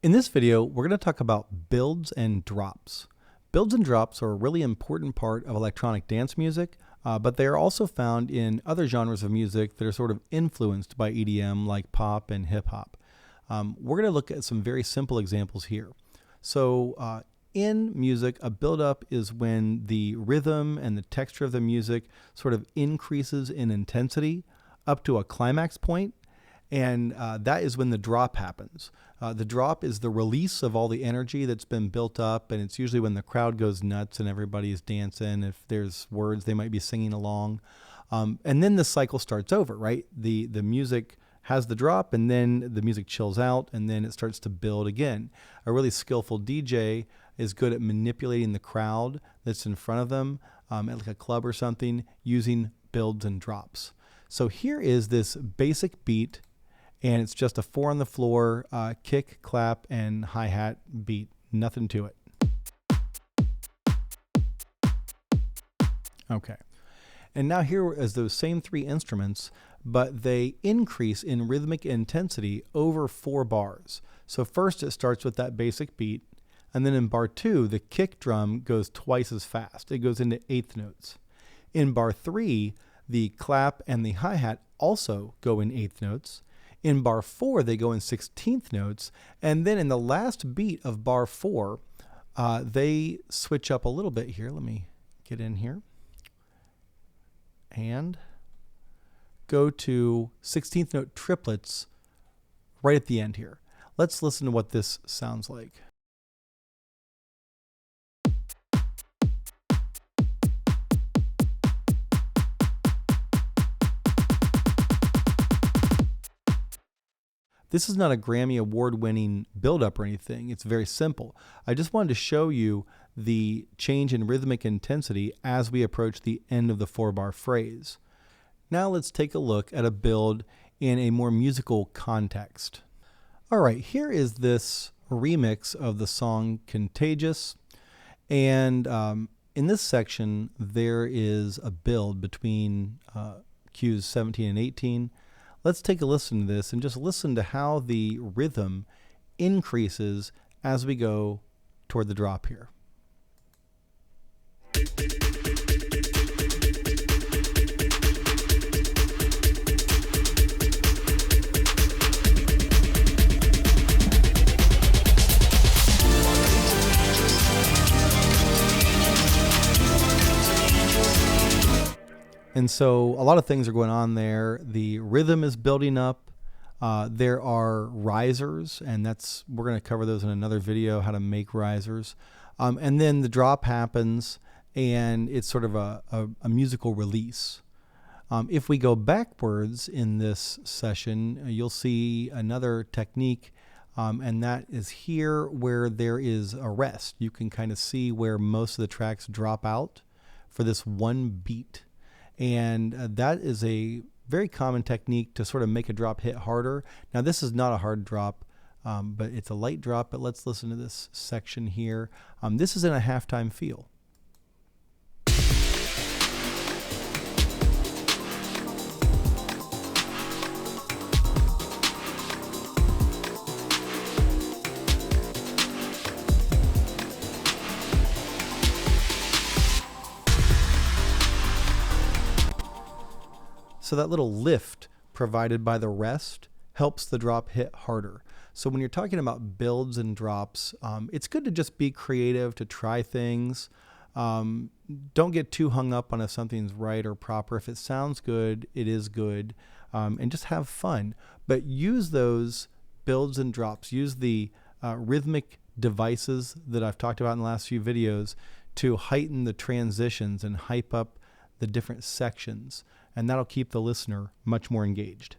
In this video, we're going to talk about builds and drops. Builds and drops are a really important part of electronic dance music, but they are also found in other genres of music that are sort of influenced by EDM, like pop and hip hop. We're going to look at some very simple examples here. So in music, a build-up is when the rhythm and the texture of the music sort of increases in intensity up to a climax point, and that is when the drop happens. The drop is the release of all the energy that's been built up, and it's usually when the crowd goes nuts and everybody's dancing. If there's words, they might be singing along. And then the cycle starts over, right? The music has the drop, and then the music chills out, and then it starts to build again. A really skillful DJ is good at manipulating the crowd that's in front of them at like a club or something using builds and drops. So here is this basic beat, and it's just a 4 on the floor, kick, clap, and hi-hat beat. Nothing to it. Okay. And now here is those same 3 instruments, but they increase in rhythmic intensity over 4 bars. So first it starts with that basic beat, and then in bar 2, the kick drum goes twice as fast. It goes into 1/8 notes. In bar 3, the clap and the hi-hat also go in 1/8 notes. In bar 4, they go in 16th notes. And then in the last beat of bar 4, they switch up a little bit here. Let me get in here and go to 16th note triplets right at the end here. Let's listen to what this sounds like. This is not a Grammy award-winning build-up or anything. It's very simple. I just wanted to show you the change in rhythmic intensity as we approach the end of the 4-bar phrase. Now let's take a look at a build in a more musical context. All right, here is this remix of the song Contagious. And in this section, there is a build between cues 17 and 18. Let's take a listen to this and just listen to how the rhythm increases as we go toward the drop here. And so a lot of things are going on there. The rhythm is building up. There are risers, and we're going to cover those in another video, how to make risers. And then the drop happens, and it's sort of a musical release. If we go backwards in this session, you'll see another technique, and that is here where there is a rest. You can kind of see where most of the tracks drop out for this one beat. And that is a very common technique to sort of make a drop hit harder. Now this is not a hard drop, but it's a light drop. But let's listen to this section here. This is in a halftime feel. So that little lift provided by the rest helps the drop hit harder. So when you're talking about builds and drops, it's good to just be creative, to try things. Don't get too hung up on if something's right or proper. If it sounds good, it is good. And just have fun. But use those builds and drops. Use the rhythmic devices that I've talked about in the last few videos to heighten the transitions and hype up the different sections. And that'll keep the listener much more engaged.